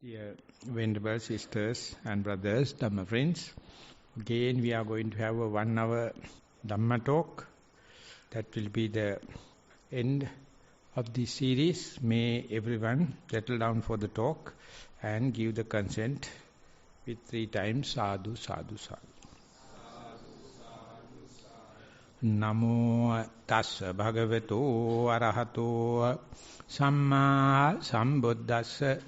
Dear Venerable Sisters and Brothers, Dhamma friends, again we are going to have a 1 hour Dhamma talk. That will be the end of this series. May everyone settle down for the talk and give the consent with 3 times sadhu, sadhu, sadhu. Namo tassa bhagavato arahato samma sambuddhassa.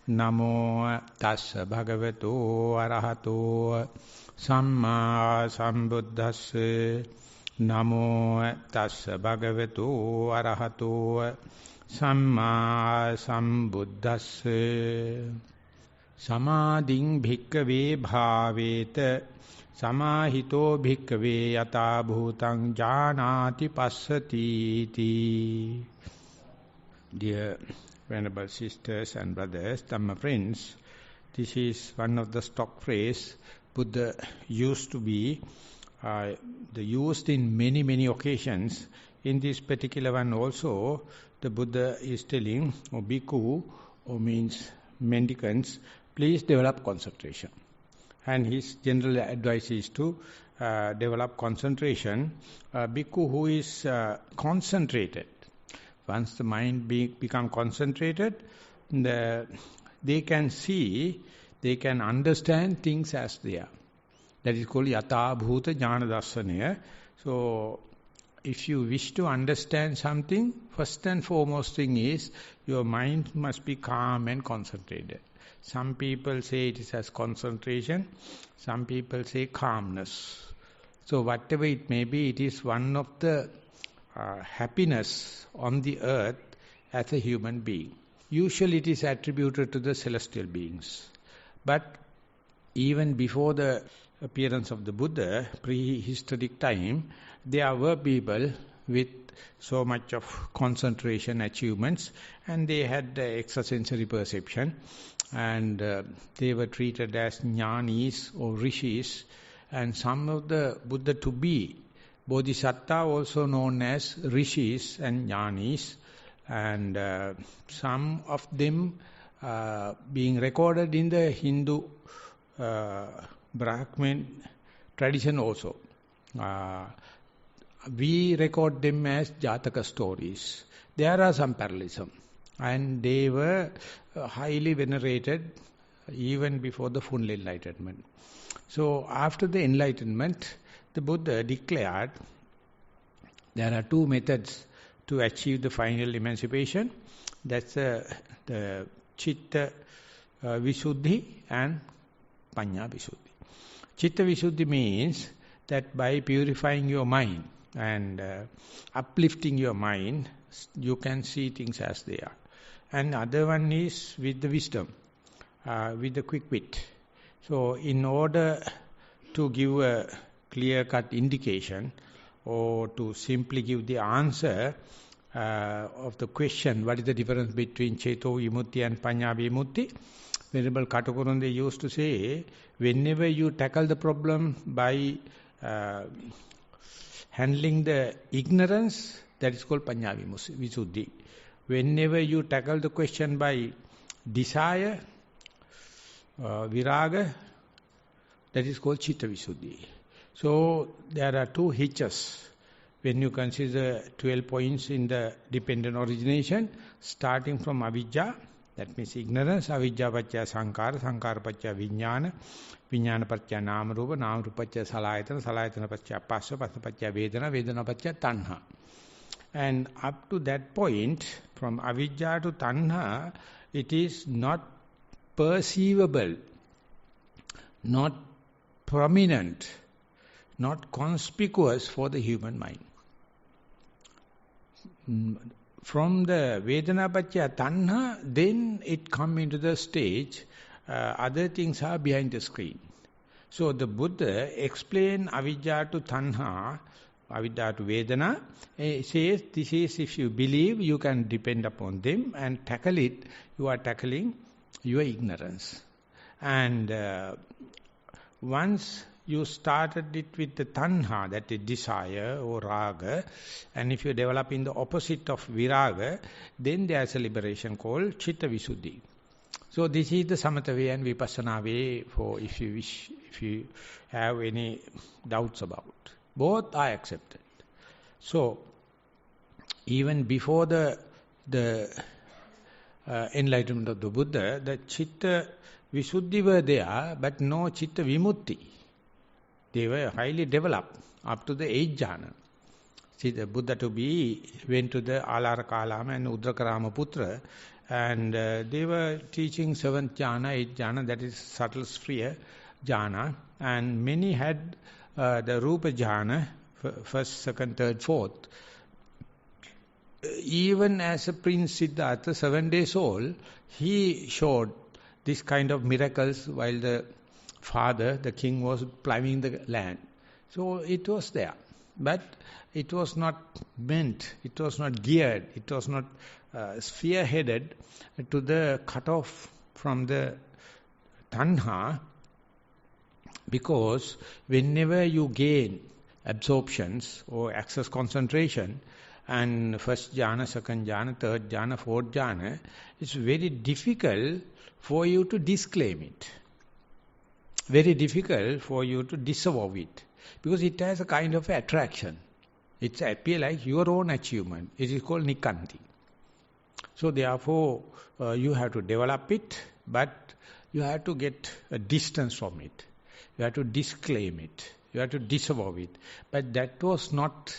Namo tassa bhagavato arahato samma sambuddhassa. Namo tassa bhagavato arahato samma sambuddhassa. Samadhiं bhikkhave bhaveta samahito bhikkhave yata bhutang janati passati iti. Dear Venerable Sisters and Brothers, Dhamma friends, this is one of the stock phrase Buddha used to be used in many occasions. In this particular one also, the Buddha is telling, or bhikkhu, or means mendicants, please develop concentration. And his general advice is to develop concentration. Bhikkhu who is concentrated, once the mind become concentrated, they can see, they can understand things as they are. That is called yata bhuta jnana darshanaya. So, if you wish to understand something, first and foremost thing is, your mind must be calm and concentrated. Some people say it is as concentration, some people say calmness. So, whatever it may be, it is one of the happiness on the earth as a human being. Usually it is attributed to the celestial beings. But even before the appearance of the Buddha, prehistoric time, there were people with so much of concentration achievements, and they had extrasensory perception, and they were treated as jnanis or rishis, and some of the Buddha to be Bodhisattva also known as rishis and jnanis, and some of them being recorded in the Hindu Brahmin tradition also. We record them as Jataka stories. There are some parallelism, and they were highly venerated even before the full enlightenment. So after the enlightenment, the Buddha declared there are 2 methods to achieve the final emancipation. That's the Chitta Visuddhi and Panya Visuddhi. Chitta Visuddhi means that by purifying your mind and uplifting your mind, you can see things as they are. And other one is with the wisdom, with the quick wit. So in order to give a clear-cut indication or to simply give the answer of the question, what is the difference between Cheto Vimutti and Panya Vimutti? Venerable Katakurunde used to say, whenever you tackle the problem by handling the ignorance, that is called Panya Visuddhi. Whenever you tackle the question by desire, viraga, that is called Chitta Visuddhi. So, there are 2 hitches when you consider 12 points in the dependent origination, starting from avijja, that means ignorance, avijja pacca sankara, sankara pacca vijnana, vijnana pacca nama rupa, nama rupa pacca salayatana, salayatana pacca passa, passa pacca vedana, vedana pacca tanha. And up to that point, from avijja to tanha, it is not perceivable, not prominent, not conspicuous for the human mind. From the Vedana Pacca Tanha, then it comes into the stage, other things are behind the screen. So the Buddha explained Avijja to Tanha, Avidya to Vedana, says this is, if you believe, you can depend upon them and tackle it, you are tackling your ignorance. And once you started it with the tanha, that is desire or raga, and if you develop in the opposite of viraga, then there is a liberation called Chitta Visuddhi. So this is the Samatha way and Vipassana way for if you wish, if you have any doubts about. Both are accepted. So even before the enlightenment of the Buddha, the Chitta Visuddhi were there, but no Chitta Vimutti. They were highly developed up to the 8th jhana. See, the Buddha went to the Alara Kalama and Udrakarama Putra, and they were teaching 7th jhana, 8th jhana, that is subtle sphere jhana, and many had the Rupa jhana, first, second, third, fourth. Even as a Prince Siddhartha, 7 days old, he showed this kind of miracles while the father, the king, was plowing the land. So it was there. But it was not meant, it was not geared, it was not spearheaded to the cutoff from the tanha, because whenever you gain absorptions or access concentration, and first jhana, second jhana, third jhana, fourth jhana, it's very difficult for you to disclaim it. Very difficult for you to disavow it. Because it has a kind of attraction. It appears like your own achievement. It is called Nikanti. So therefore, you have to develop it, but you have to get a distance from it. You have to disclaim it. You have to disavow it. But that was not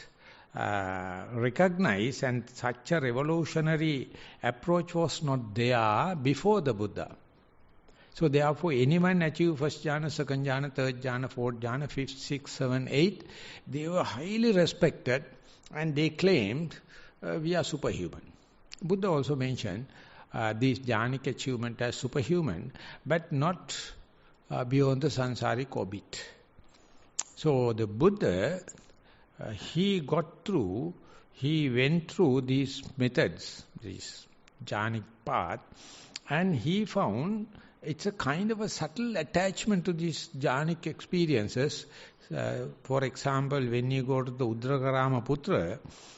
recognized, and such a revolutionary approach was not there before the Buddha. So therefore, anyone achieve first jhana, second jhana, third jhana, fourth jhana, fifth, sixth, seventh, eighth, they were highly respected, and they claimed we are superhuman. Buddha also mentioned this jhanic achievement as superhuman, but not beyond the sansaric orbit. So the Buddha, he went through these methods, this jhanic path, and he found it's a kind of a subtle attachment to these jhanic experiences. For example, when you go to the Udrakarama Putra,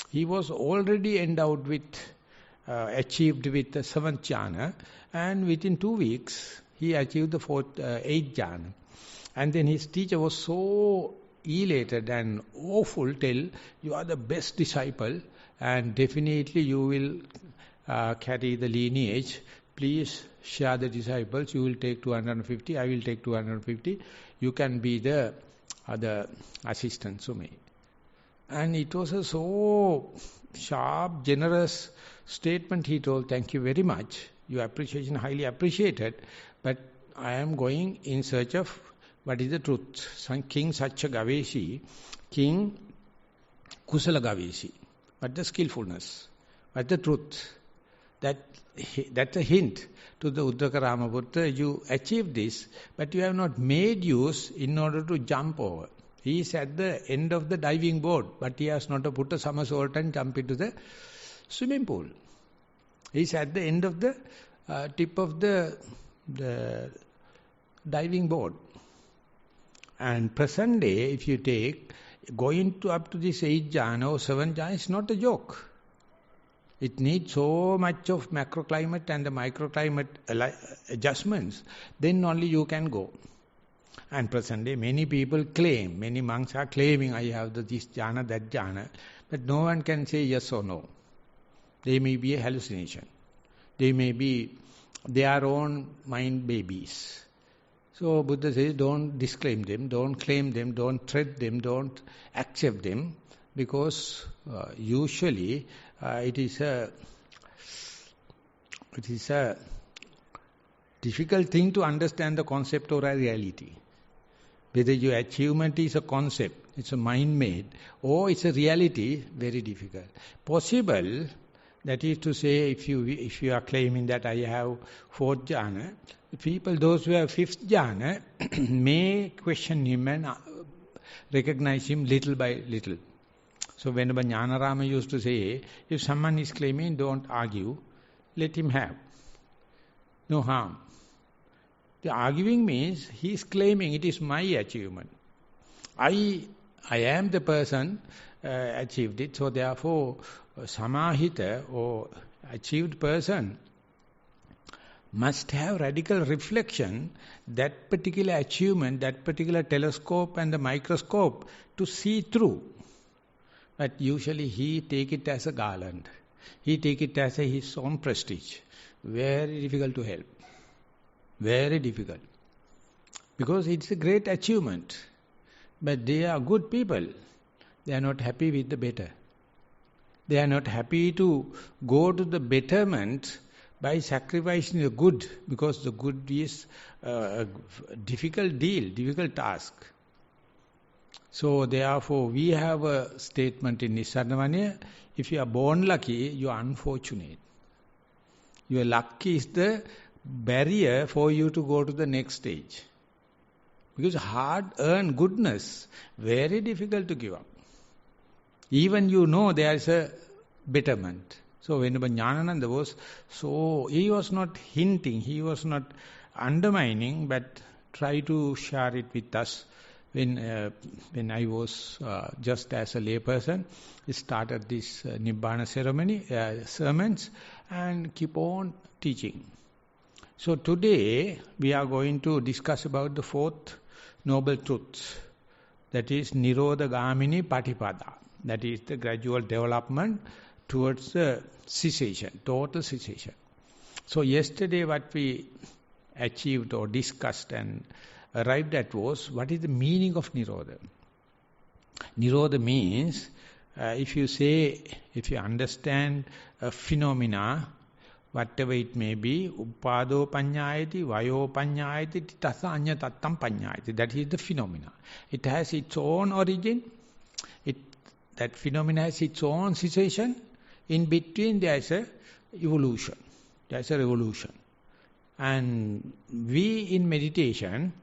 he was already endowed with, achieved with the 7th jhana, and within 2 weeks, he achieved the 8th jhana. And then his teacher was so elated and awful, tell, you are the best disciple, and definitely you will carry the lineage. Please share the disciples. You will take 250, I will take 250. You can be the other assistant to me. And it was a so sharp, generous statement he told, thank you very much. Your appreciation highly appreciated, but I am going in search of what is the truth. King Satcha Gaveshi, King Kusala Gaveshi. What the skillfulness? What the truth? That's a hint to the Udrakarama Buddha. You achieved this, but you have not made use in order to jump over. He is at the end of the diving board, but he has not put a somersault and jump into the swimming pool. He is at the end of the tip of the diving board. And present day, if you take, going up to this 8th jhana or 7th jhana is not a joke. It needs so much of macroclimate and the microclimate adjustments, then only you can go. And present day, many people claim, many monks are claiming, I have this jhana, that jhana, but no one can say yes or no. They may be a hallucination. They may be their own mind babies. So Buddha says, don't disclaim them, don't claim them, don't tread them, don't accept them, because usually it is a difficult thing to understand the concept or a reality. Whether your achievement is a concept, it's a mind-made, or it's a reality, very difficult. Possible, that is to say, if you are claiming that I have 4th jhana, people, those who have 5th jhana, may question him and recognize him little by little. So whenever Jnanarama used to say, if someone is claiming, don't argue, let him have. No harm. The arguing means he is claiming it is my achievement. I am the person achieved it, so therefore samahita or achieved person must have radical reflection, that particular achievement, that particular telescope and the microscope to see through. But usually he take it as a garland. He take it as his own prestige. Very difficult to help. Very difficult. Because it's a great achievement. But they are good people. They are not happy with the better. They are not happy to go to the betterment by sacrificing the good, because the good is a difficult deal, difficult task. So therefore we have a statement in Nissarana, if you are born lucky, you are unfortunate. Your luck is the barrier for you to go to the next stage. Because hard-earned goodness, very difficult to give up. Even you know there is a betterment. So whenever Jnanananda was, so he was not hinting, he was not undermining, but try to share it with us. When I was just as a layperson, he started this Nibbana ceremony, sermons, and keep on teaching. So today we are going to discuss about the fourth noble truth, that is Nirodha Gamini Patipada. That is the gradual development towards cessation, total cessation. So yesterday what we achieved or discussed and arrived at was, what is the meaning of Nirodha? Nirodha means, if you understand a phenomena, whatever it may be, uppado panyayati, vayo panyayati, tasa anya tattam panyayati. That is the phenomena. It has its own origin. That phenomena has its own cessation. In between there is a evolution. There is a revolution. And we in meditation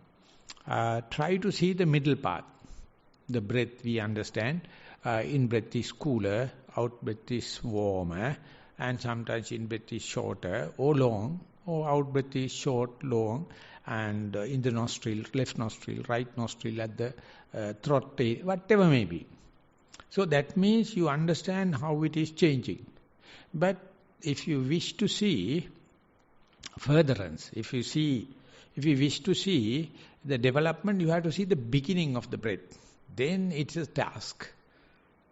try to see the middle path. The breath we understand. In-breath is cooler, out-breath is warmer, and sometimes in-breath is shorter or long, or out-breath is short, long, and in the nostril, left nostril, right nostril, at the throat, whatever may be. So that means you understand how it is changing. But if you wish to see furtherance, if you wish to see the development, you have to see the beginning of the breath. Then it's a task.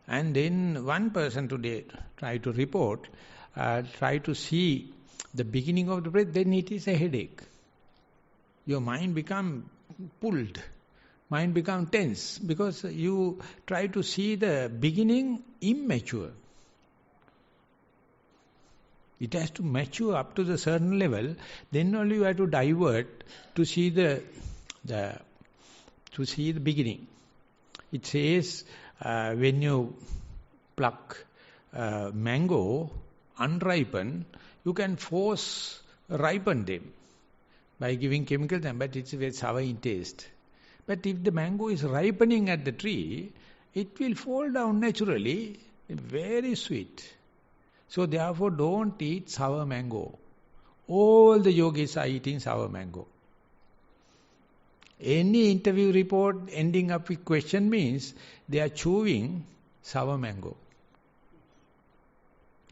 And then one person today try to report, try to see the beginning of the breath, then it is a headache. Your mind become pulled. Mind become tense because you try to see the beginning immature. It has to mature up to the certain level, then only you have to divert to see the beginning. It says when you pluck mango unripened, you can force ripen them by giving chemical them, but it's very sour in taste. But if the mango is ripening at the tree, it will fall down naturally, very sweet. So therefore don't eat sour mango. All the yogis are eating sour mango. Any interview report ending up with question means they are chewing sour mango.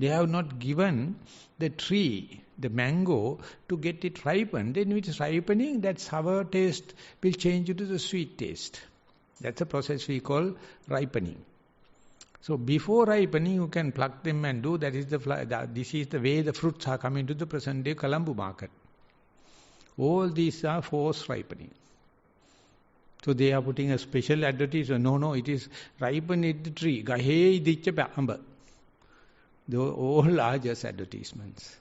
They have not given the tree, the mango, to get it ripened. Then when it is ripening, that sour taste will change into the sweet taste. That's a process we call ripening. So before ripening, you can pluck them and do. This is the way the fruits are coming to the present day Colombo market. All these are forced ripening. So they are putting a special advertisement. No, it is ripened at the tree. Gahe idicca amba. All are just advertisements.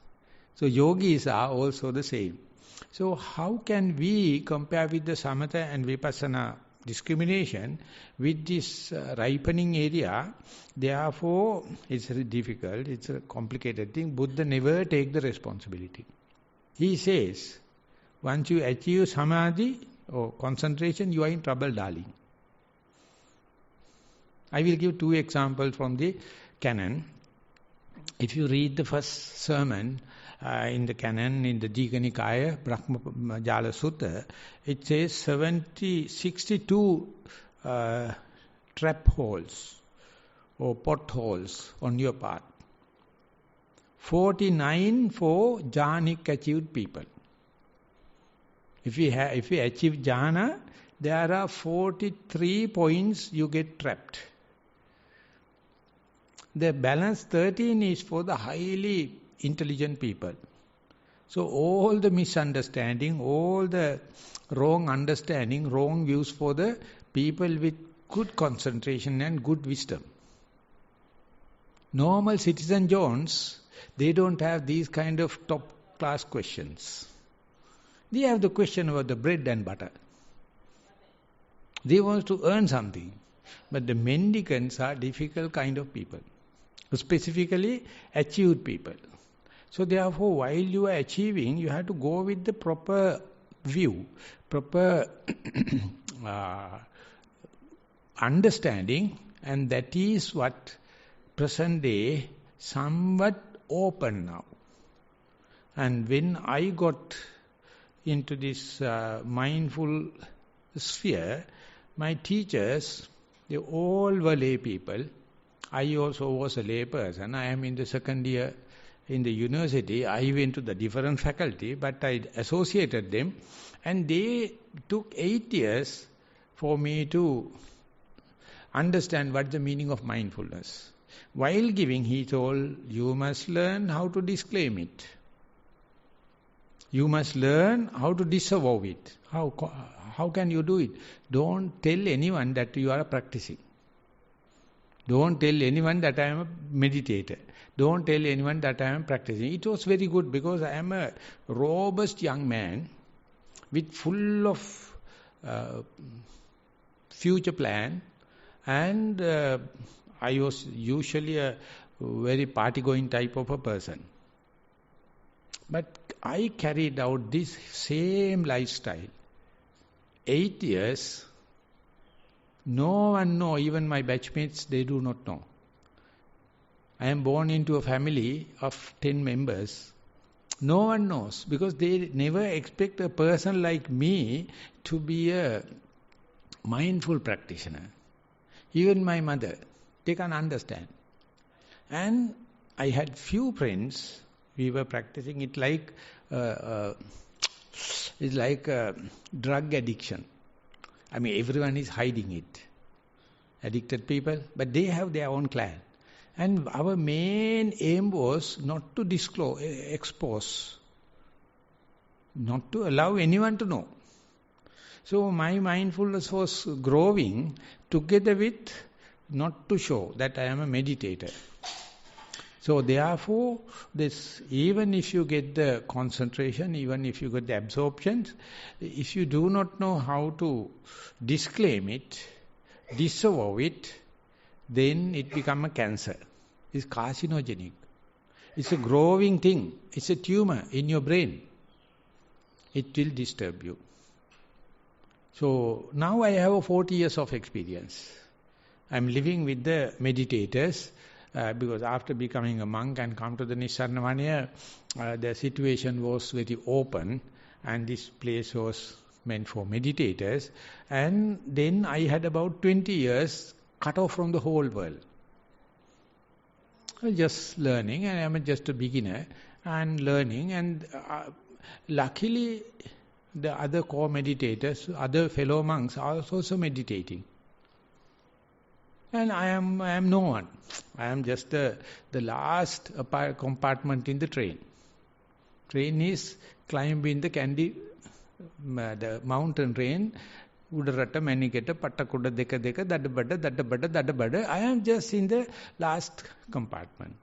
So yogis are also the same. So how can we compare with the samatha and vipassana discrimination with this ripening area? Therefore, it's very difficult, it's a complicated thing. Buddha never take the responsibility. He says, once you achieve samadhi or concentration, you are in trouble, darling. I will give two examples from the canon. If you read the first sermon in the canon, in the Digha Nikaya, Brahmajala Sutta, it says 62 trap holes or potholes on your path. 49 for jhanic achieved people. If we achieve jhana, there are 43 points you get trapped. The balance 13 is for the highly intelligent people. So all the misunderstanding, all the wrong understanding, wrong views for the people with good concentration and good wisdom. Normal citizen Jones, they don't have these kind of top class questions. They have the question about the bread and butter. They want to earn something. But the mendicants are difficult kind of people. Specifically achieved people. So therefore, while you are achieving, you have to go with the proper view, proper understanding, and that is what present day somewhat open now. And when I got into this mindful sphere, my teachers, they all were lay people. I also was a lay person. I am in the second year in the university. I went to the different faculty, but I associated them. And they took 8 years for me to understand what the meaning of mindfulness. While giving, he told, you must learn how to disclaim it. You must learn how to disavow it. How can you do it? Don't tell anyone that you are practicing. Don't tell anyone that I am a meditator. Don't tell anyone that I am practicing. It was very good because I am a robust young man with full of future plan, and I was usually a very party-going type of a person. But I carried out this same lifestyle. 8 years, no one knows, even my batchmates, they do not know. I am born into a family of 10 members. No one knows because they never expect a person like me to be a mindful practitioner. Even my mother, they can't understand. And I had few friends. We were practicing it like it's like a drug addiction. I mean, everyone is hiding it. Addicted people, but they have their own clan. And our main aim was not to disclose, expose, not to allow anyone to know. So my mindfulness was growing together with not to show that I am a meditator. So therefore, this, even if you get the concentration, even if you get the absorptions, if you do not know how to disclaim it, disavow it, then it becomes a cancer. It's carcinogenic. It's a growing thing. It's a tumor in your brain. It will disturb you. So now I have 40 years of experience. I'm living with the meditators because after becoming a monk and come to the Nissarana Vanaya, the situation was very open and this place was meant for meditators. And then I had about 20 years cut off from the whole world. Just learning, and I'm just a beginner and learning, and luckily the other core meditators, other fellow monks are also meditating. And I am no one. I am just the last compartment in the train. Train is climbing the mountain train. Udarata, Maniketa, Patakuda, Deka, Dadabada. I am just in the last compartment.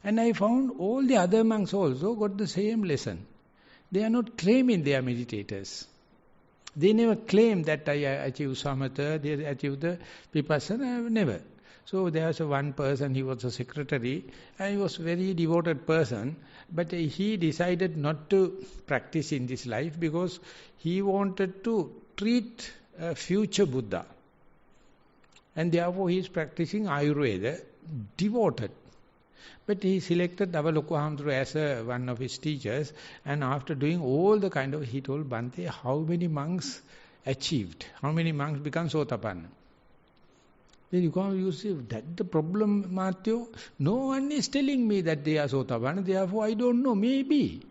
And I found all the other monks also got the same lesson. They are not claiming they are meditators. They never claim that I achieve samatha, they achieve the vipassana, never. So there was one person, he was a secretary, and he was a very devoted person, but he decided not to practice in this life because he wanted to treat a future Buddha. And therefore he is practicing Ayurveda, devoted. But he selected Avalokuhamdru as one of his teachers, and after doing all the kind of, he told Bhante, how many monks achieved? How many monks become Sotapanna? Then you see, that the problem, Matthew. No one is telling me that they are Sotapanna, therefore I don't know, maybe.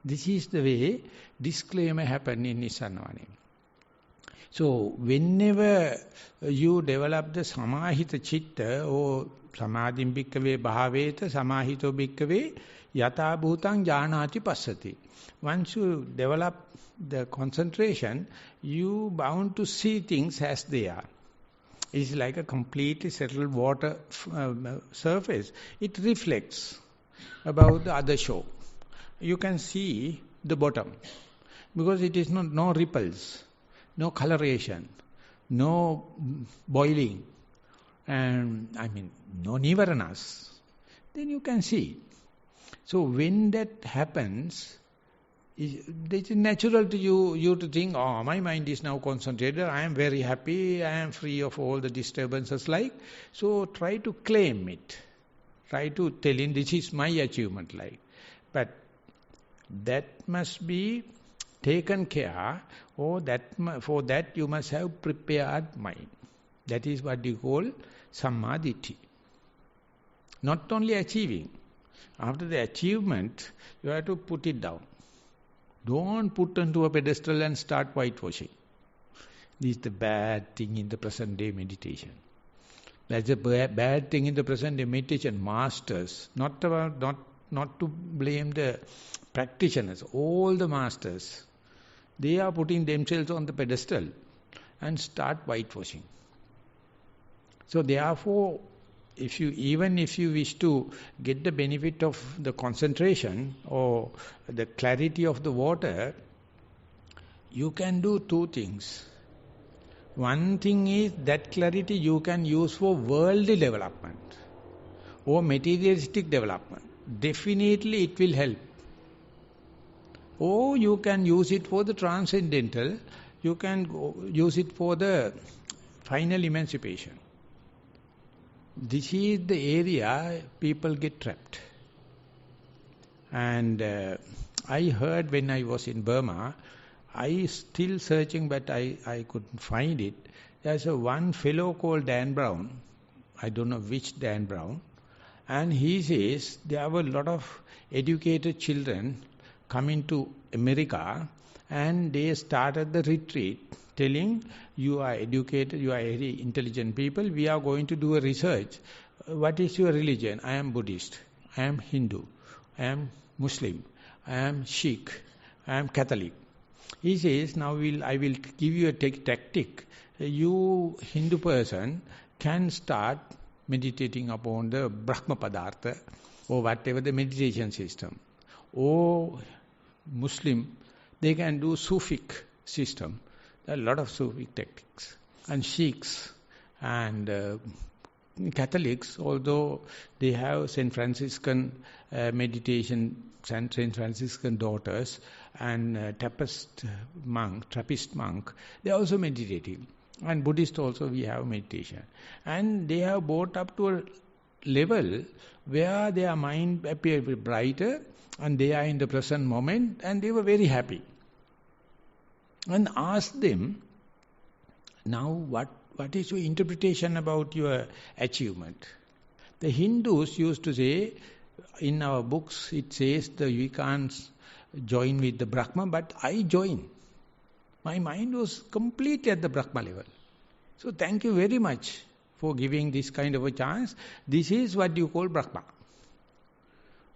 This is the way disclaimer happen in Nissarana. So whenever you develop the samahita chitta or samadhim bhikkave bhaveta samahito bhikkave yata bhutang janati passati. Once you develop the concentration, you bound to see things as they are. It's like a completely settled water surface. It reflects about the other shore. You can see the bottom because it is no ripples, no coloration, no boiling, and no nivaranas. Then you can see. So when that happens, it is natural to you to think, oh, my mind is now concentrated, I am very happy, I am free of all the disturbances like. So try to claim it. Try to tell him this is my achievement like. But that must be taken care, or for that you must have prepared mind. That is what you call Samadhi. Not only achieving. After the achievement, you have to put it down. Don't put onto a pedestal and start whitewashing. This is the bad thing in the present day meditation. That's a bad thing in the present day meditation. Masters, not to blame the practitioners, all the masters, they are putting themselves on the pedestal and start whitewashing. So therefore, even if you wish to get the benefit of the concentration or the clarity of the water, you can do two things. One thing is that clarity you can use for worldly development or materialistic development. Definitely it will help. Or you can use it for the transcendental, you can use it for the final emancipation. This is the area people get trapped. And I heard when I was in Burma, I still searching but I couldn't find it. There's one fellow called Dan Brown, I don't know which Dan Brown, and he says there were a lot of educated children coming to America and they started the retreat telling, you are educated, you are very intelligent people, we are going to do a research. What is your religion? I am Buddhist, I am Hindu, I am Muslim, I am Sikh, I am Catholic. He says, now I will give you a tactic. You Hindu person can start meditating upon the Brahma Padartha or whatever the meditation system. Or Muslim, they can do Sufic system. There are a lot of Sufic tactics. And Sikhs and Catholics, although they have St. Franciscan meditation, St. Franciscan daughters and Trappist monk, they are also meditating. And Buddhist also we have meditation. And they have brought up to a level where their mind appears brighter and they are in the present moment and they were very happy. And asked them, now what is your interpretation about your achievement? The Hindus used to say, in our books it says that we can't join with the Brahma, but I join. My mind was completely at the Brahma level. So thank you very much for giving this kind of a chance. This is what you call Brahma.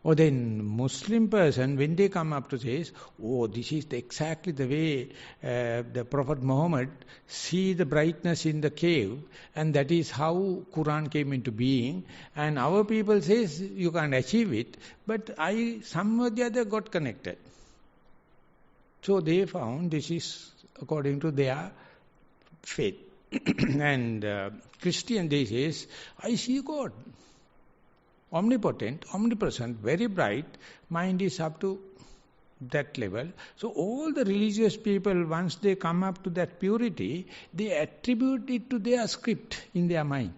Or then Muslim person, when they come up to say, oh, this is exactly the way the Prophet Muhammad see the brightness in the cave, and that is how Quran came into being. And our people says you can't achieve it, but I somehow or the other got connected. So they found this is according to their faith. And Christian, they says, I see God. Omnipotent, omnipresent, very bright, mind is up to that level. So all the religious people, once they come up to that purity, they attribute it to their script in their mind.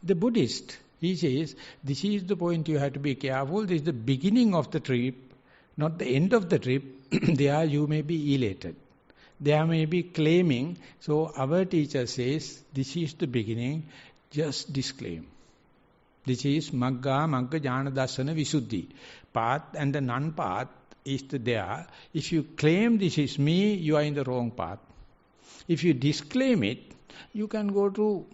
The Buddhist, he says, this is the point you have to be careful, this is the beginning of the trip, not the end of the trip. There you may be elated. There may be claiming. So our teacher says, this is the beginning. Just disclaim. This is Magga Jnana Darsana Visuddhi. path and the non-path is there. If you claim this is me, you are in the wrong path. If you disclaim it, you can go to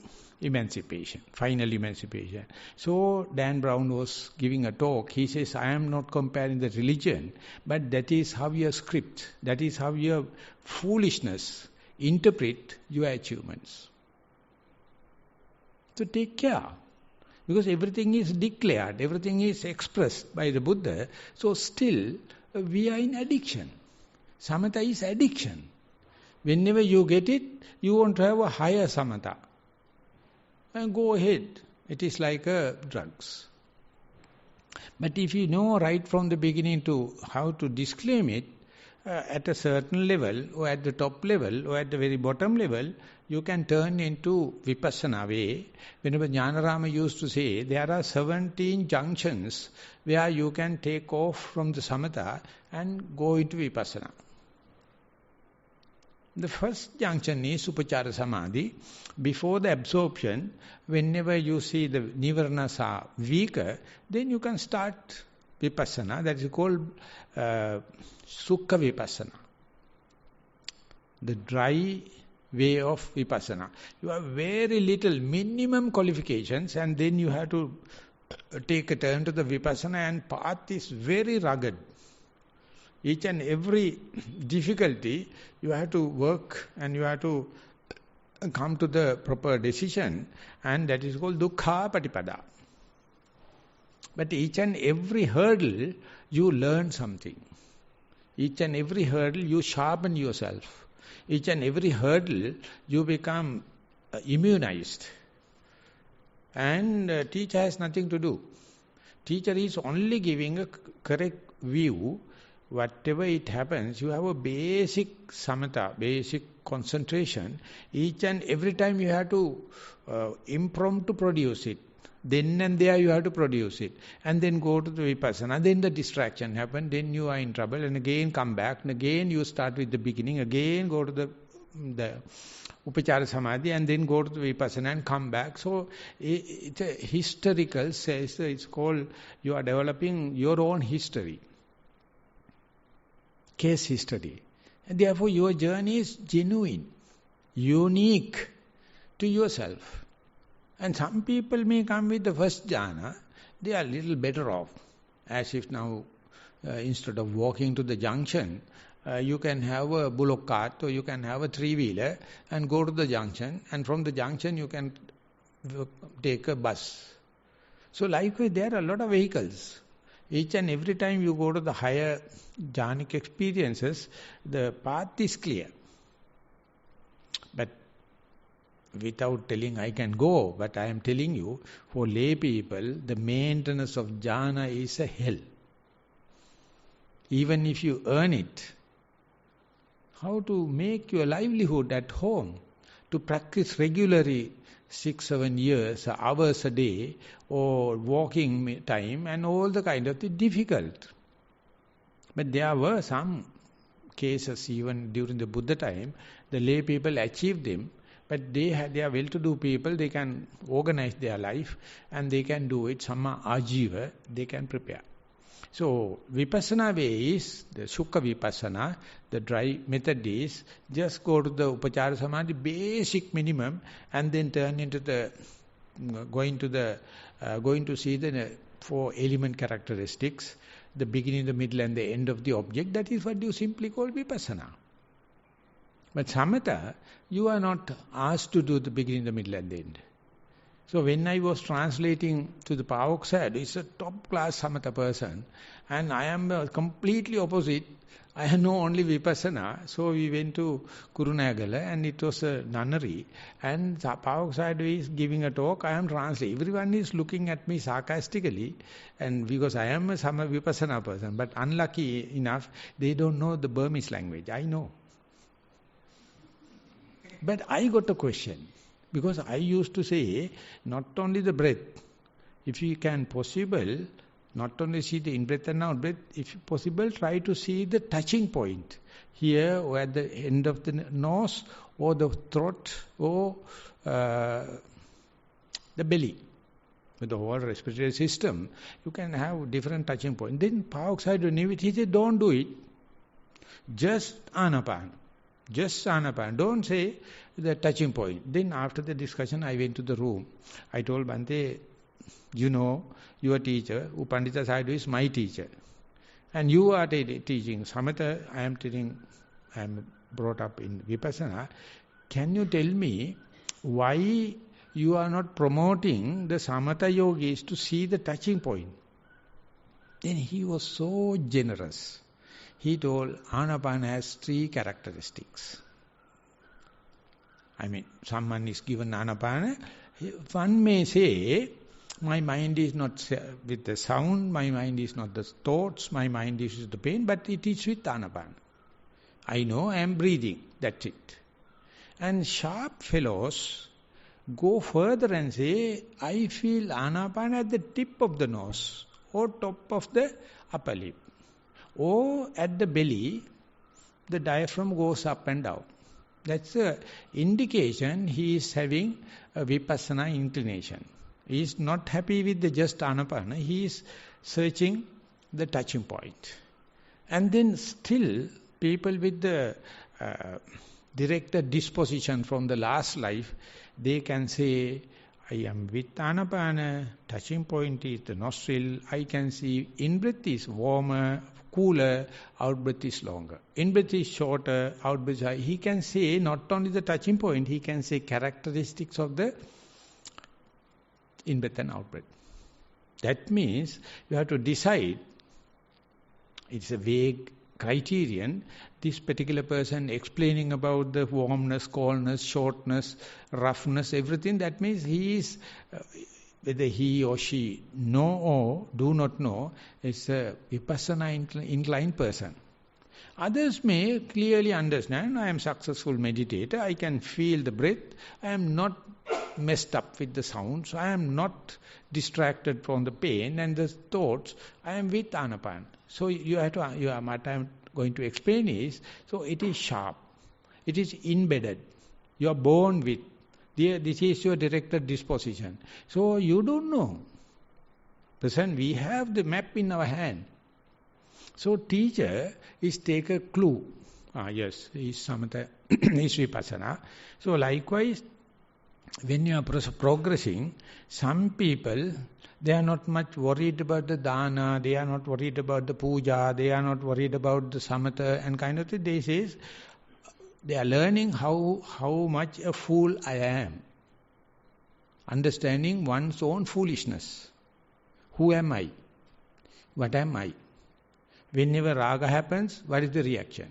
emancipation, final emancipation. So Dan Brown was giving a talk. He says, I am not comparing the religion, but that is how your script, that is how your foolishness interpret your achievements. So take care. Because everything is declared, everything is expressed by the Buddha. So still, we are in addiction. Samatha is addiction. Whenever you get it, you want to have a higher samatha. And go ahead. It is like drugs. But if you know right from the beginning to how to disclaim it, at a certain level, or at the top level, or at the very bottom level, you can turn into vipassana way. Whenever Jnanarama used to say, there are 17 junctions where you can take off from the samatha and go into vipassana. The first junction is Upachara Samadhi. Before the absorption, whenever you see the nivaranas are weaker, then you can start vipassana. That is called Sukha Vipassana. The dry way of vipassana. You have very little minimum qualifications and then you have to take a turn to the vipassana, and path is very rugged. Each and every difficulty you have to work and you have to come to the proper decision, and that is called dukkha patipada. But each and every hurdle you learn something. Each and every hurdle you sharpen yourself. Each and every hurdle you become immunized. And teacher has nothing to do. Teacher is only giving a correct view. Whatever it happens, you have a basic samatha, basic concentration. Each and every time you have to impromptu produce it. Then and there you have to produce it. And then go to the vipassana. Then the distraction happens. Then you are in trouble. And again come back. And again you start with the beginning. Again go to the Upachara Samadhi. And then go to the vipassana and come back. So it's a historical, it's called, you are developing your own history. Case history. And therefore your journey is genuine, unique to yourself. And some people may come with the first jhana, they are a little better off. As if now, instead of walking to the junction, you can have a bullock cart or you can have a three-wheeler and go to the junction, and from the junction you can take a bus. So likewise there are a lot of vehicles. Each and every time you go to the higher jhanic experiences, the path is clear. But without telling I can go, but I am telling you, for lay people, the maintenance of jhana is a hell. Even if you earn it, how to make your livelihood at home, to practice regularly 6-7 years, hours a day, or walking time, and all the kind of thing, difficult. But there were some cases, even during the Buddha time, the lay people achieved them, but they are well-to-do people, they can organize their life, and they can do it, samma ajiva, they can prepare. So, vipassana way is, the sukha vipassana, the dry method is, just go to the upachara samadhi, basic minimum, and then turn into the, going to see the 4 element characteristics, the beginning, the middle and the end of the object. That is what you simply call vipassana. But samatha, you are not asked to do the beginning, the middle and the end. So when I was translating to the Pavok said, it's a top-class samatha person, and I am completely opposite. I know only vipassana. So we went to Kurunagala, and it was a nunnery. And Pavok said is giving a talk, I am translating. Everyone is looking at me sarcastically, and because I am a vipassana person. But unlucky enough, they don't know the Burmese language. I know. But I got a question. Because I used to say, not only the breath, if you can possible, not only see the in-breath and out-breath, if possible, try to see the touching point, here or at the end of the nose, or the throat, or the belly. with the whole respiratory system, you can have different touching points. Then peroxide nivit, he said, don't do it. Just anapana. Just anapana. Don't say the touching point. Then after the discussion, I went to the room. I told Bhante, you know, your teacher, Upandita Sayadaw is my teacher. And you are teaching Samatha, I am brought up in Vipassana. Can you tell me why you are not promoting the Samatha yogis to see the touching point? Then he was so generous. He told, Anapana has 3 characteristics. I mean, someone is given Anapana, one may say, my mind is not with the sound, my mind is not the thoughts, my mind is with the pain, but it is with Anapana. I know I am breathing, that's it. And sharp fellows go further and say, I feel Anapana at the tip of the nose, or top of the upper lip, or at the belly, the diaphragm goes up and down. That's an indication he is having a Vipassana inclination. He is not happy with the just Anapana, he is searching the touching point. And then still, people with the directed disposition from the last life, they can say, I am with Anapana, touching point is the nostril, I can see in-breath is warmer, cooler, out-breath is longer. In-breath is shorter, out-breath is high. He can say not only the touching point, he can say characteristics of the in-breath and out-breath. That means you have to decide, it's a vague criterion, this particular person explaining about the warmness, coldness, shortness, roughness, everything, that means he is, whether he or she know or do not know, is a Vipassana inclined person. Others may clearly understand, I am successful meditator, I can feel the breath, I am not messed up with the sounds, I am not distracted from the pain and the thoughts, I am with Anapana. So what I am going to explain is, so it is sharp, it is embedded, you are born with, this is your directed disposition. So you don't know. Present, we have the map in our hand. So teacher is take a clue. Yes, is Samatha, is Vipassana. So likewise, when you are progressing, some people, they are not much worried about the dana, they are not worried about the puja, they are not worried about the samatha and kind of thing. They say, they are learning how much a fool I am. Understanding one's own foolishness. Who am I? What am I? Whenever raga happens, what is the reaction?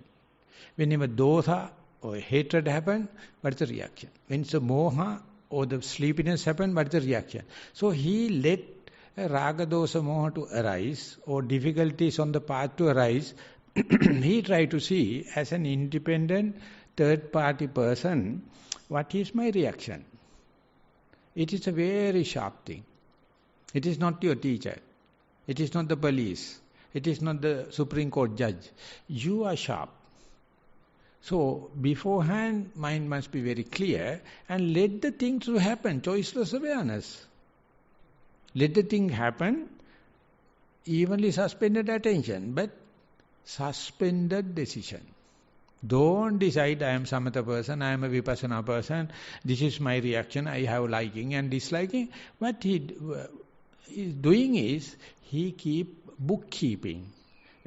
Whenever dosa or hatred happens, what is the reaction? When it's a moha or the sleepiness happens, what is the reaction? So he let raga dosa moha to arise or difficulties on the path to arise. He tried to see as an independent third party person, what is my reaction? It is a very sharp thing. It is not your teacher. It is not the police. It is not the Supreme Court judge. You are sharp. So, beforehand, mind must be very clear and let the thing to happen, choiceless awareness. Let the thing happen, evenly suspended attention, but suspended decision. Don't decide, I am Samatha person, I am a Vipassana person, this is my reaction, I have liking and disliking. What he is doing is, he keep bookkeeping,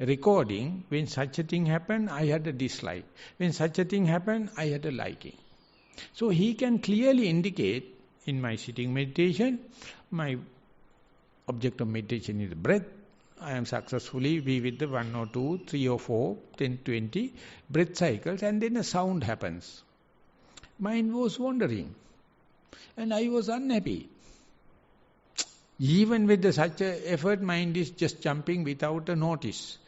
recording, when such a thing happened, I had a dislike. When such a thing happened, I had a liking. So he can clearly indicate, in my sitting meditation, my object of meditation is the breath. I am successfully be with the 1 or 2, 3 or 4, 10, 20 breath cycles, and then a sound happens. Mind was wandering and I was unhappy. Even with such a effort, mind is just jumping without a notice,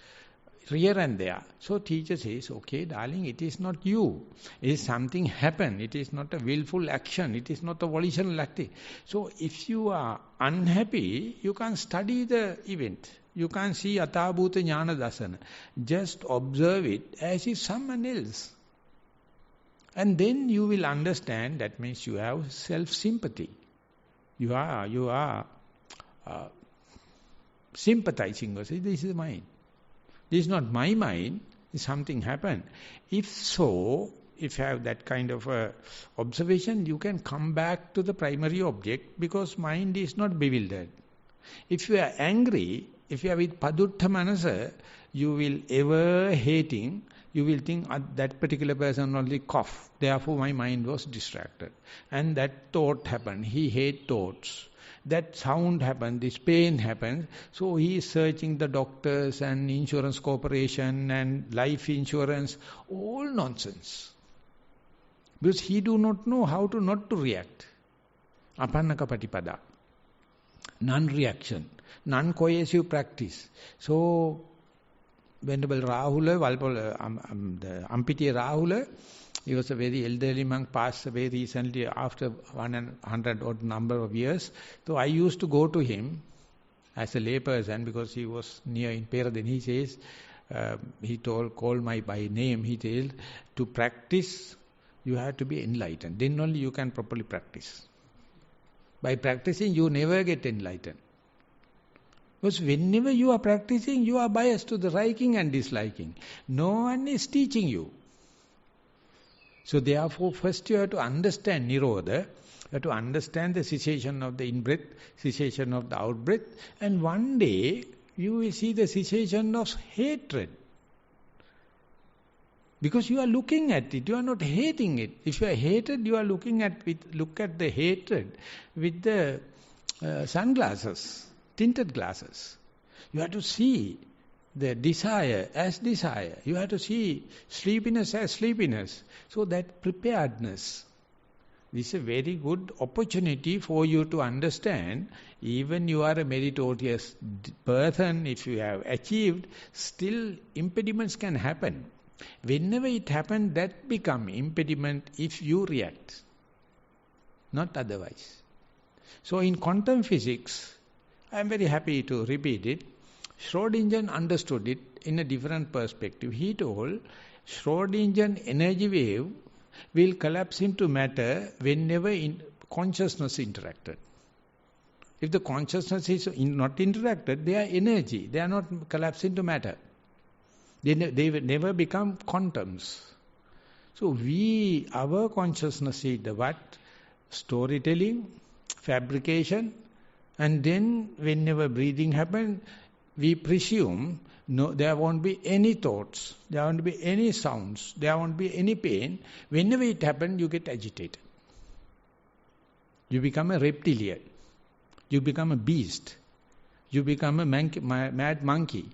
here and there. So teacher says, okay darling, it is not you. It is something happened. It is not a willful action. It is not a volitional activity. So if you are unhappy, you can't study the event. You can't see Athabhuta Jnana Dasana. Just observe it as if someone else. And then you will understand, that means you have self-sympathy. You are sympathizing or say, this is mine. This is not my mind, something happened. If so, if you have that kind of observation, you can come back to the primary object because mind is not bewildered. If you are angry, if you are with padutta manasa, you will ever hating, you will think that particular person only cough. Therefore my mind was distracted. And that thought happened. He hate thoughts. That sound happened, this pain happened. So he is searching the doctors and insurance corporation and life insurance. All nonsense. Because he do not know how to not to react. Apannaka patipada. Non-reaction. Non-coercive practice. So, Venerable Rahula, the Ampitiya Rahula, he was a very elderly monk, passed away recently after 100 odd number of years. So I used to go to him as a layperson because he was near in Pera. Then he says, he called my by name, he said, to practice, you have to be enlightened. Then only you can properly practice. By practicing, you never get enlightened. Because whenever you are practicing, you are biased to the liking and disliking. No one is teaching you. So therefore, first you have to understand Nirodha, you have to understand the cessation of the in-breath, cessation of the out-breath, and one day you will see the cessation of hatred. Because you are looking at it, you are not hating it. If you are hated, you are looking at it, look at the hatred with the sunglasses, tinted glasses. You have to see the desire as desire. You have to see sleepiness as sleepiness. So that preparedness, this is a very good opportunity for you to understand, even you are a meritorious person, if you have achieved, still impediments can happen. Whenever it happens, that become impediment if you react, not otherwise. So in quantum physics, I am very happy to repeat it, Schrödinger understood it in a different perspective. He told, Schrödinger energy wave will collapse into matter whenever consciousness interacted. If the consciousness is not interacted, they are energy. They are not collapsed into matter. They will never become quantums. So our consciousness is the what? Storytelling, fabrication, and then whenever breathing happens, we presume no, there won't be any thoughts, there won't be any sounds, there won't be any pain. Whenever it happens, you get agitated. You become a reptilian. You become a beast. You become a mad monkey.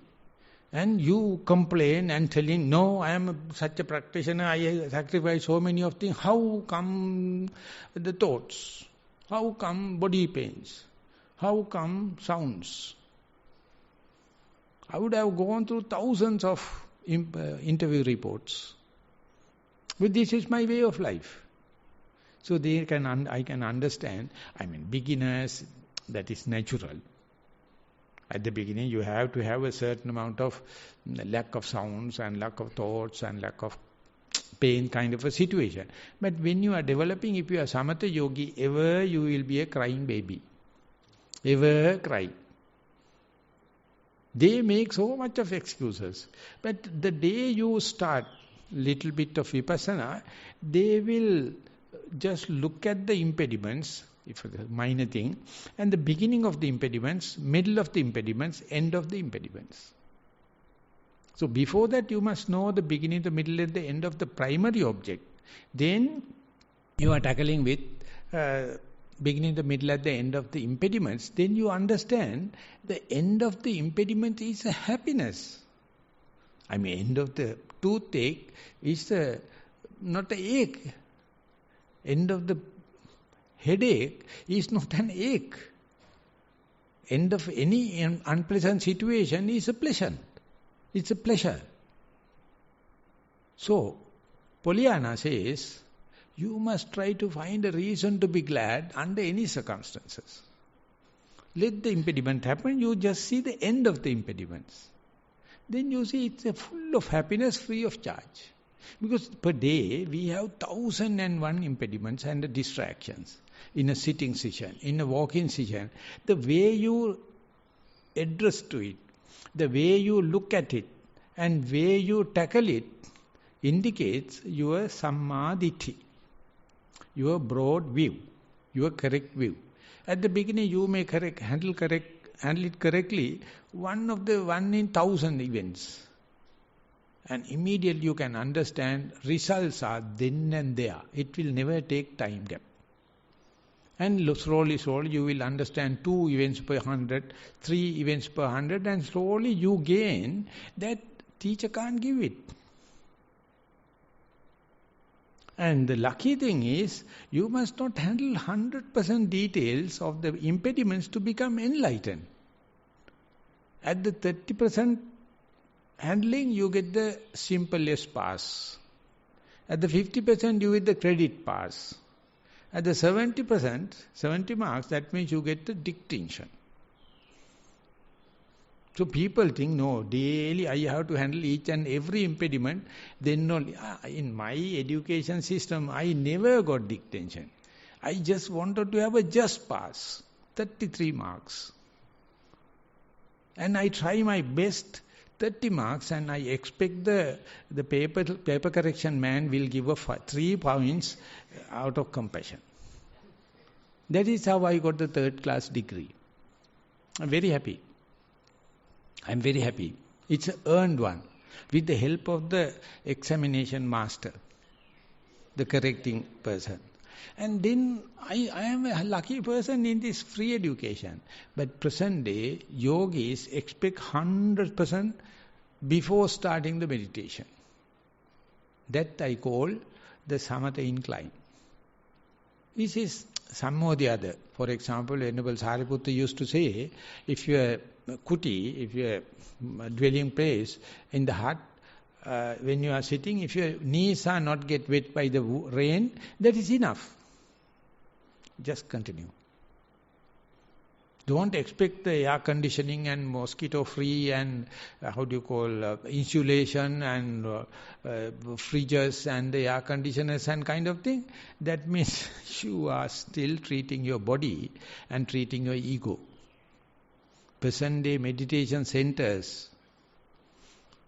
And you complain and telling, no, I am such a practitioner, I sacrifice so many of things. How come the thoughts? How come body pains? How come sounds? I would have gone through thousands of interview reports. But this is my way of life. So I can understand, beginners, that is natural. At the beginning, you have to have a certain amount of lack of sounds and lack of thoughts and lack of pain kind of a situation. But when you are developing, if you are samatha yogi, ever you will be a crying baby. Ever cry. They make so much of excuses. But the day you start little bit of vipassana, they will just look at the impediments, if it's a minor thing, and the beginning of the impediments, middle of the impediments, end of the impediments. So before that you must know the beginning, the middle and the end of the primary object. Then you are tackling with beginning, the middle and the end of the impediments. Then you understand the end of the impediment is a happiness. End of the toothache is not an ache. End of the headache is not an ache. End of any unpleasant situation is a pleasure. It's a pleasure. So, Pollyanna says, you must try to find a reason to be glad under any circumstances. Let the impediment happen, you just see the end of the impediments. Then you see it's full of happiness, free of charge. Because per day we have 1,001 impediments and distractions. in a sitting session, in a walking session, the way you address to it, the way you look at it, and way you tackle it, indicates your Samadhi, your broad view, your correct view. At the beginning, you may handle it correctly, one in 1,000 events. And immediately you can understand, results are then and there. It will never take time gap. And slowly you will understand 2 events per 100, 3 events per 100, and slowly you gain that teacher can't give it. And the lucky thing is, you must not handle 100% details of the impediments to become enlightened. At the 30% handling, you get the simplest pass. At the 50%, you get the credit pass. At the 70%, 70 marks, that means you get the distinction. So people think, no, daily I have to handle each and every impediment. Then only, in my education system, I never got distinction. I just wanted to have a just pass, 33 marks. And I try my best, 30 marks, and I expect the paper correction man will give 3 points out of compassion. That is how I got the 3rd class degree. I'm very happy. It's an earned one, with the help of the examination master, the correcting person. And then I am a lucky person in this free education. But present day, yogis expect 100% before starting the meditation. That I call the Samatha incline. This is some or the other. For example, Venerable Sariputta used to say, if you are kuti, if you are dwelling place in the hut, when you are sitting, if your knees are not get wet by the rain, that is enough. Just continue. Don't expect the air conditioning and mosquito free and insulation and fridges and the air conditioners and kind of thing. That means you are still treating your body and treating your ego. Present day meditation centers,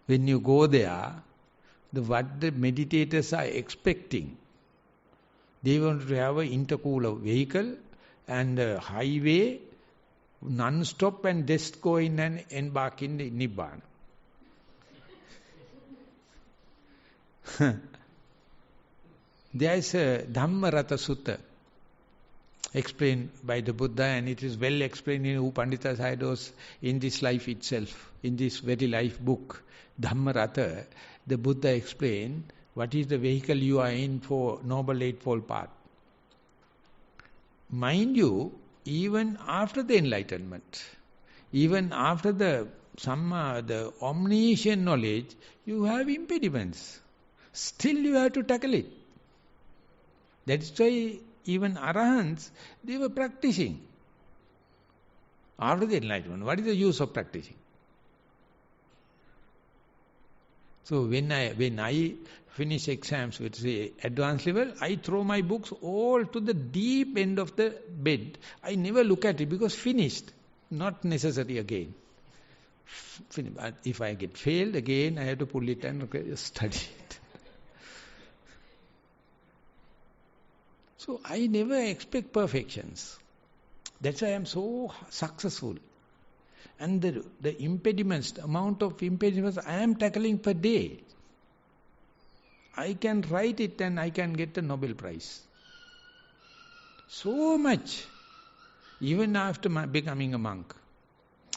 when you go there, what the meditators are expecting, they want to have an intercooler vehicle and a highway, non-stop, and just go in and embark in the Nibbana. There is a Dhammarata Sutta explained by the Buddha, and it is well explained in U Pandita Sayadaw's In This Life itself, in this very life book, Dhammarata. The Buddha explained what is the vehicle you are in for Noble Eightfold Path. Mind you, even after the enlightenment, even after the Samma, the omniscient knowledge, you have impediments. Still you have to tackle it. That's why even Arahants, they were practicing. After the enlightenment, what is the use of practicing? So when I finish exams with the advanced level, I throw my books all to the deep end of the bed. I never look at it because finished, not necessary again. If I get failed again, I have to pull it and study it. So I never expect perfections. That's why I am so successful. And the impediments, the amount of impediments I am tackling per day, I can write it and I can get the Nobel Prize. So much. Even after becoming a monk.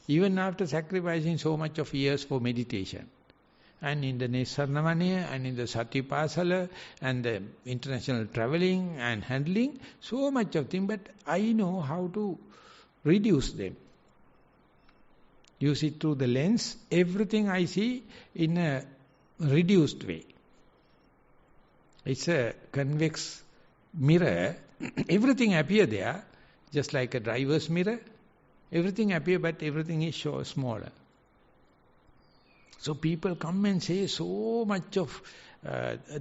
Even after sacrificing so much of years for meditation. And in the Nissarana and in the Satipasala and the international traveling and handling, so much of things, but I know how to reduce them. Use it through the lens, everything I see in a reduced way. It's a convex mirror, everything appears there, just like a driver's mirror. Everything appears, but everything is smaller. So people come and say so much of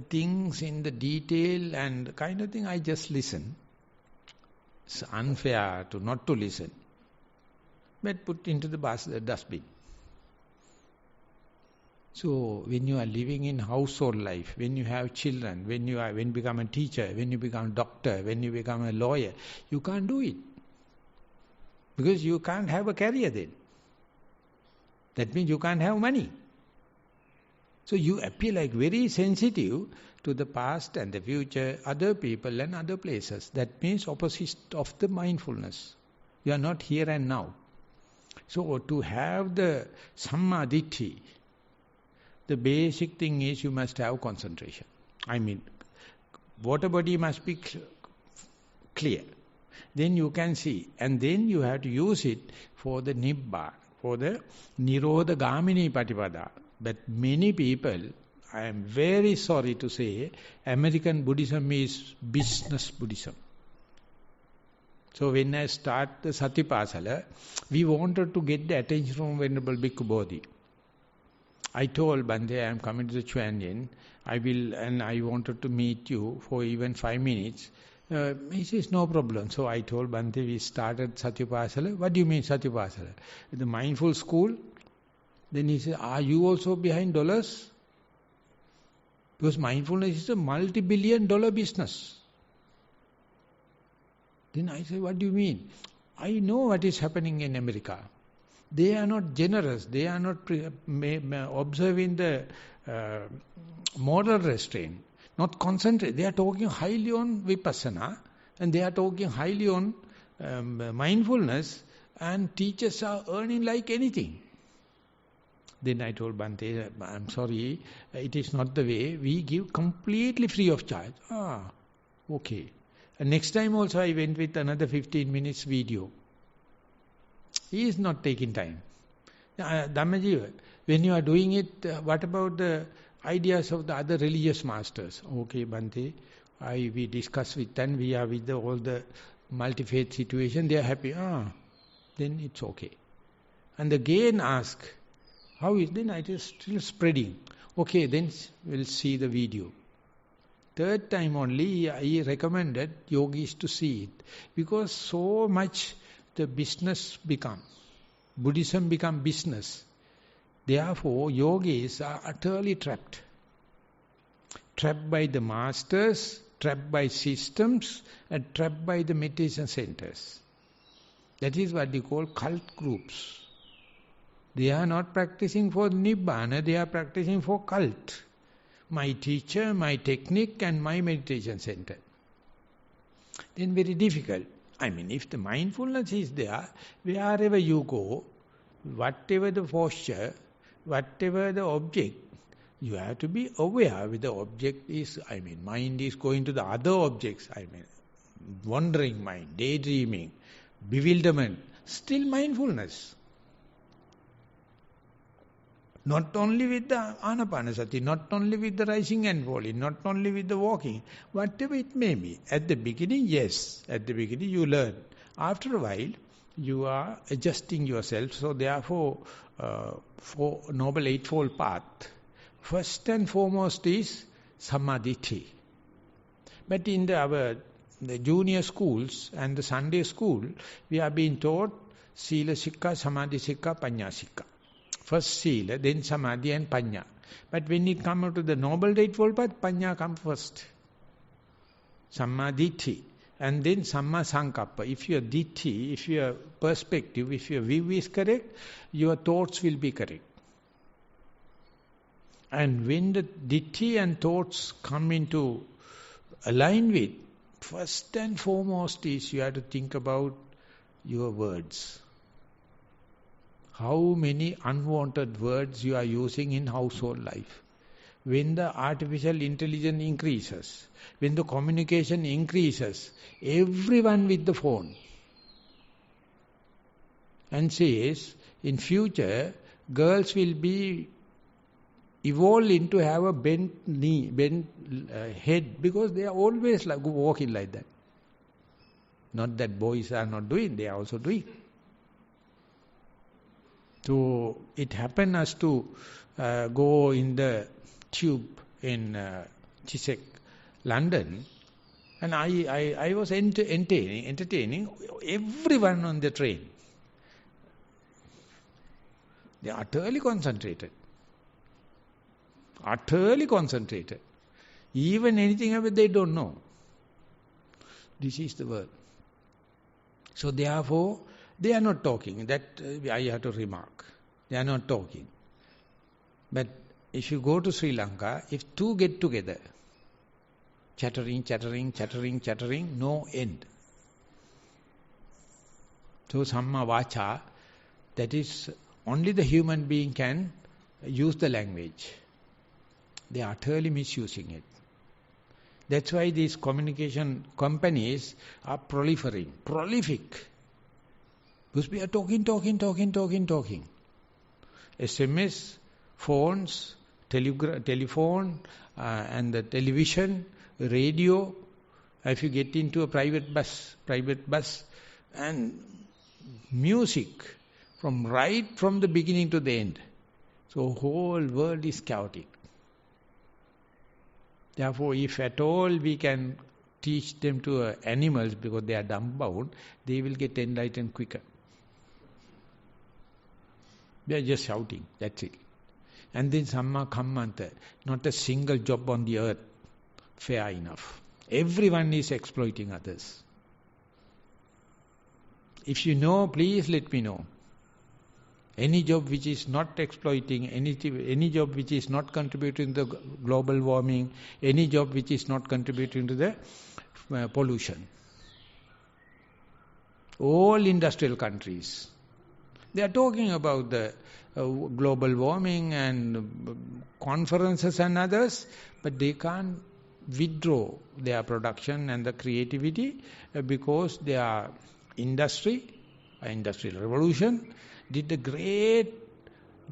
things in the detail and kind of thing, I just listen. It's unfair to not to listen. But put into the dustbin. So when you are living in household life, when you have children, when you become a teacher, when you become a doctor, when you become a lawyer, you can't do it. Because you can't have a career then. That means you can't have money. So you appear like very sensitive to the past and the future, other people and other places. That means opposite of the mindfulness. You are not here and now. So to have the Samadhi, the basic thing is you must have concentration. I mean, water body must be clear. Then you can see. And then you have to use it for the Nibbana, for the Nirodha Gamini Patipada. But many people, I am very sorry to say, American Buddhism is business Buddhism. So when I start the Satipasala, we wanted to get the attention from Venerable Bhikkhu Bodhi. I told Bhante, I am coming to the Chuan Yin, and I wanted to meet you for even 5 minutes. He says, no problem. So I told Bhante, we started Satyapasala. What do you mean Satyapasala? The mindful school? Then he said, are you also behind dollars? Because mindfulness is a multi-billion-dollar business. Then I said, what do you mean? I know what is happening in America. They are not generous. They are not observing the moral restraint, not concentrate. They are talking highly on vipassana and they are talking highly on mindfulness, and teachers are earning like anything. Then I told Bhante, I'm sorry, it is not the way. We give completely free of charge. Okay. And next time also I went with another 15 minutes video. He is not taking time. Dhammajiva, when you are doing it, what about the ideas of the other religious masters? Okay, Bhante, we discuss with them, we are with all the multi-faith situation, they are happy. Then it's okay. And again ask, how is then it is still spreading? Okay, then we'll see the video. Third time only, I recommended yogis to see it. Because so much the business Buddhism become business. Therefore, yogis are utterly trapped. Trapped by the masters, trapped by systems, and trapped by the meditation centers. That is what they call cult groups. They are not practicing for Nibbana, they are practicing for cult. My teacher, my technique, and my meditation center. Then very difficult. I mean, if the mindfulness is there, wherever you go, whatever the posture, whatever the object, you have to be aware with the object is, mind is going to the other objects, wandering mind, daydreaming, bewilderment, still mindfulness. Not only with the anapanasati, not only with the rising and falling, not only with the walking, whatever it may be. At the beginning, yes, at the beginning you learn. After a while, you are adjusting yourself. So therefore, for Noble Eightfold Path, first and foremost is Samadhi. But in the junior schools and the Sunday school, we are being taught Sila Sikha, Samadhi Sikha, Panya Sikha. First Sila, then Samadhi and Panya. But when it comes to the Noble Eightfold Path, Panya comes first. Samadhi. And then Samma Sankappa. If your ditti, if your perspective, if your view is correct, your thoughts will be correct. And when the ditti and thoughts come into align with, first and foremost is you have to think about your words. How many unwanted words you are using in household life. When the artificial intelligence increases, when the communication increases, everyone with the phone. And says, in future, girls will be evolved into have a bent knee, bent head, because they are always like walking like that. Not that boys are not doing, they are also doing. So it happened us to go in the tube in Chiswick, London, And I was entertaining everyone on the train. They are utterly concentrated. Utterly concentrated. Even anything about they don't know. This is the word. So therefore, they are not talking. That I have to remark. They are not talking. But if you go to Sri Lanka, if two get together, chattering, no end. So Samma Vacha, that is only the human being can use the language. They are utterly misusing it. That's why these communication companies are prolific. Because we are talking. SMS, phones, telephone, and the television, radio. If you get into a private bus, and music from the beginning to the end. So whole world is chaotic. Therefore, if at all we can teach them to animals because they are dumbbound, they will get enlightened quicker. They are just shouting, that's it. And then Samma Kammanta, not a single job on the earth, fair enough. Everyone is exploiting others. If you know, please let me know. Any job which is not exploiting, any job which is not contributing to the global warming, any job which is not contributing to the pollution. All industrial countries, they are talking about the global warming and conferences and others, but they can't withdraw their production and the creativity because their industrial revolution did a great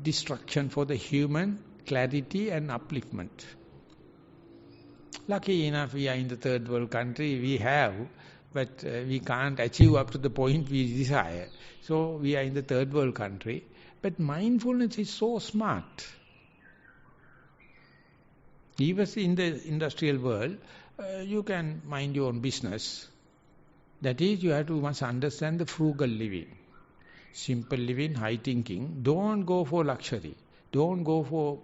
destruction for the human clarity and upliftment. Lucky enough, we are in the third world country, we have, but we can't achieve up to the point we desire. So we are in the third world country, but mindfulness is so smart. Even in the industrial world, you can mind your own business. That is, you must understand the frugal living. Simple living, high thinking. Don't go for luxury. Don't go for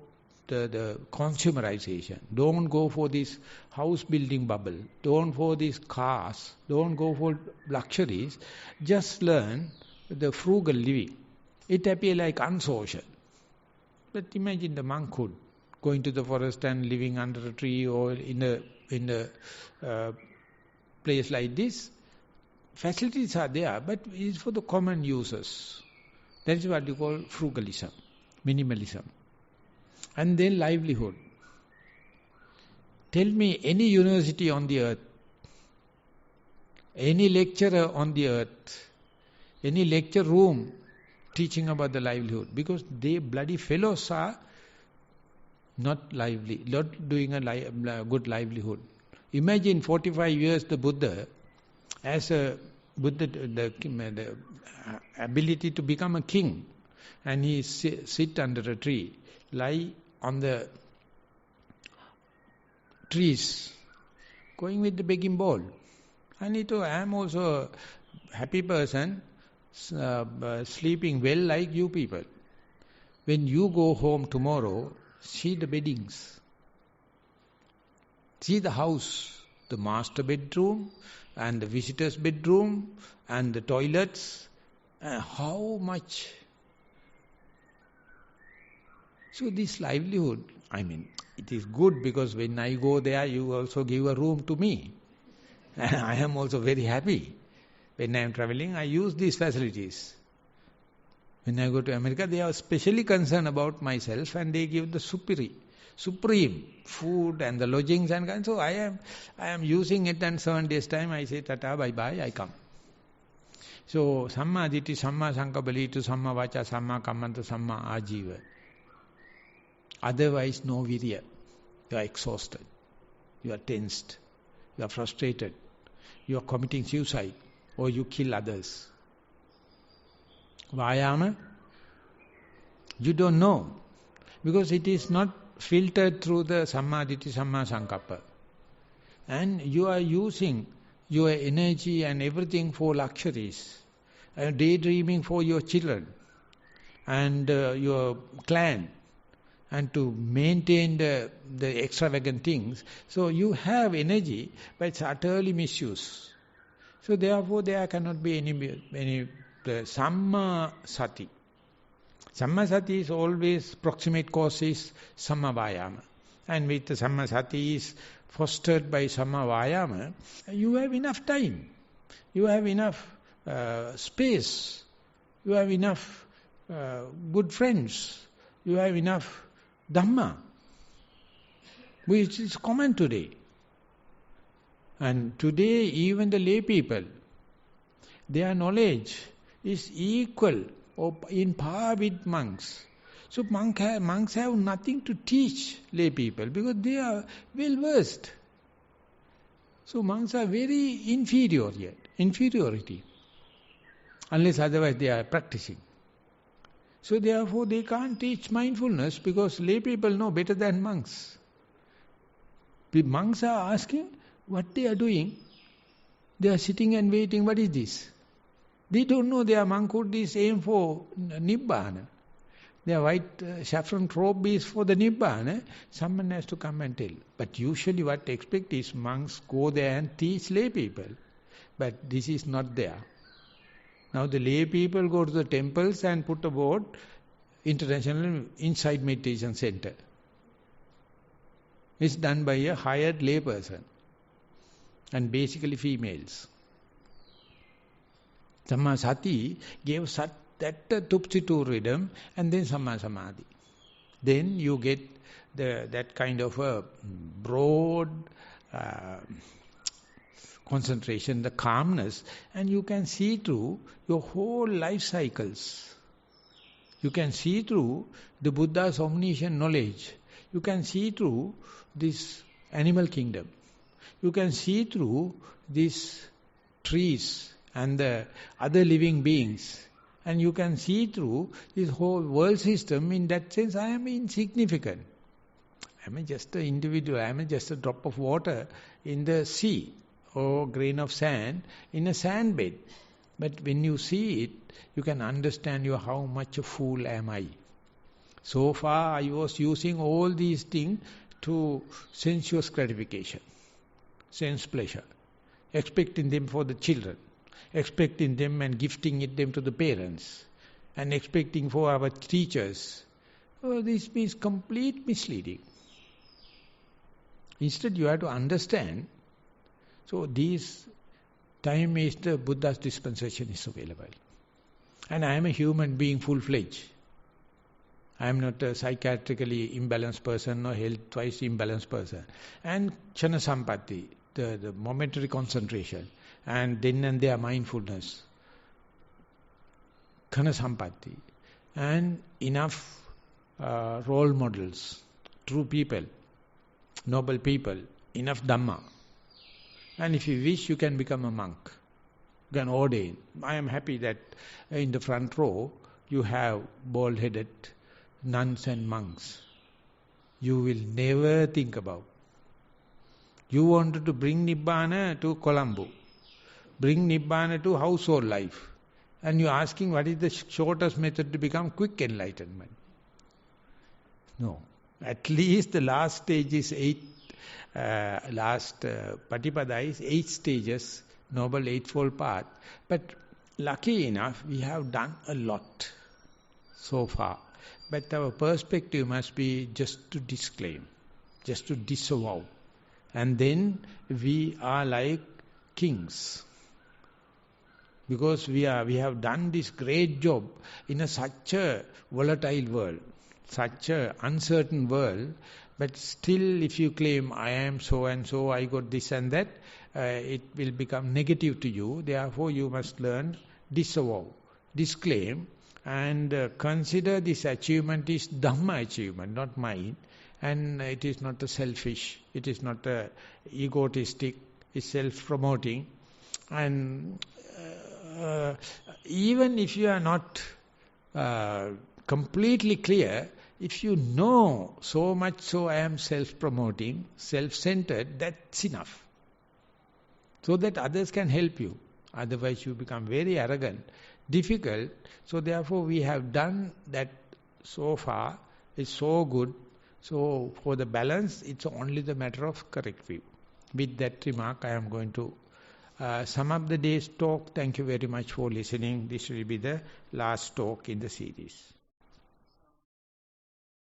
the consumerization. Don't go for this house building bubble. Don't for these cars. Don't go for luxuries. Just learn the frugal living. It appears like unsocial. But imagine the monkhood going to the forest and living under a tree or in a place like this. Facilities are there, but it is for the common users. That is what you call frugalism, minimalism. And then livelihood. Tell me any university on the earth, any lecturer on the earth, any lecture room teaching about the livelihood, because they bloody fellows are not lively, not doing a good livelihood. Imagine 45 years the Buddha, as a Buddha, the ability to become a king, and he sit under a tree, lie on the trees, going with the begging bowl. I am also a happy person, sleeping well like you people. When you go home tomorrow, see the beddings, see the house, the master bedroom, and the visitor's bedroom, and the toilets, how much. So this livelihood, it is good because when I go there, you also give a room to me. I am also very happy. When I am traveling, I use these facilities. When I go to America, they are specially concerned about myself and they give the supreme food and the lodgings and so I am using it, and 7 days time I say tata, bye bye, I come. So Samma Ditti, Samma Sankapalitu, Samma Vacha, Samma Kammanta, Samma Ajiva. Otherwise no virya. You are exhausted. You are tensed. You are frustrated. You are committing suicide or you kill others. Vayama, you don't know, because it is not filtered through the Samma Ditti, Samma Sankappa. And you are using your energy and everything for luxuries, daydreaming for your children and your clan, and to maintain the extravagant things. So you have energy, but it's utterly misuse. So therefore there cannot be any Samma Sati. Samma Sati is always proximate cause is Samma Vayama. And with the Samma Sati is fostered by Samma Vayama, you have enough time. You have enough space. You have enough good friends. You have enough Dhamma, which is common today. And today even the lay people, their knowledge is equal or in par with monks. So monks have nothing to teach lay people because they are well versed. So monks are very inferiority, unless otherwise they are practicing. So therefore they can't teach mindfulness because lay people know better than monks. The monks are asking what they are doing. They are sitting and waiting, what is this? They don't know their monkhood is aimed for Nibbana. Their white saffron robe is for the Nibbana. Someone has to come and tell. But usually what they expect is monks go there and teach lay people. But this is not there. Now the lay people go to the temples and put a board, International Inside Meditation Center. It's done by a hired lay person. And basically females. Samma Sati gave that tupsitur rhythm and then Samma Samadhi. Then you get that kind of a broad concentration, the calmness, and you can see through your whole life cycles. You can see through the Buddha's omniscient knowledge. You can see through this animal kingdom. You can see through these trees and the other living beings. And you can see through this whole world system. In that sense, I am insignificant. I am just an individual. I am just a drop of water in the sea or grain of sand in a sand bed. But when you see it, you can understand how much a fool am I. So far, I was using all these things to sensuous gratification, sense pleasure, expecting them for the children, expecting them and gifting them to the parents, and expecting for our teachers. Oh, this means complete misleading. Instead, you have to understand. So, this time is the Buddha's dispensation is available. And I am a human being full-fledged. I am not a psychiatrically imbalanced person or health-wise imbalanced person. And Chana Sampatti, the momentary concentration, and then and there mindfulness, Khana Sampatti, and enough role models, true people, noble people, enough Dhamma. And if you wish, you can become a monk. You can ordain. I am happy that in the front row, you have bald-headed nuns and monks. You will never think about. You wanted to bring Nibbana to Colombo. Bring Nibbana to household life. And you are asking what is the shortest method to become quick enlightenment. No. At least the last stage is Patipada is 8 stages, Noble Eightfold Path. But lucky enough, we have done a lot so far. But our perspective must be just to disclaim, just to disavow. And then we are like kings. Because we have done this great job in such a volatile world, such a uncertain world, but still if you claim, I am so and so, I got this and that, it will become negative to you. Therefore you must learn disavow, disclaim, and consider this achievement is Dhamma achievement, not mine. And it is not a selfish, it is not a egotistic, it's self-promoting. And even if you are not completely clear, if you know so much so I am self-promoting, self-centered, that's enough. so that others can help you. Otherwise you become very arrogant, difficult. So therefore we have done that so far. It's so good. So for the balance, it's only the matter of correct view. With that remark, I am going to sum up the day's talk. Thank you very much for listening. This will be the last talk in the series.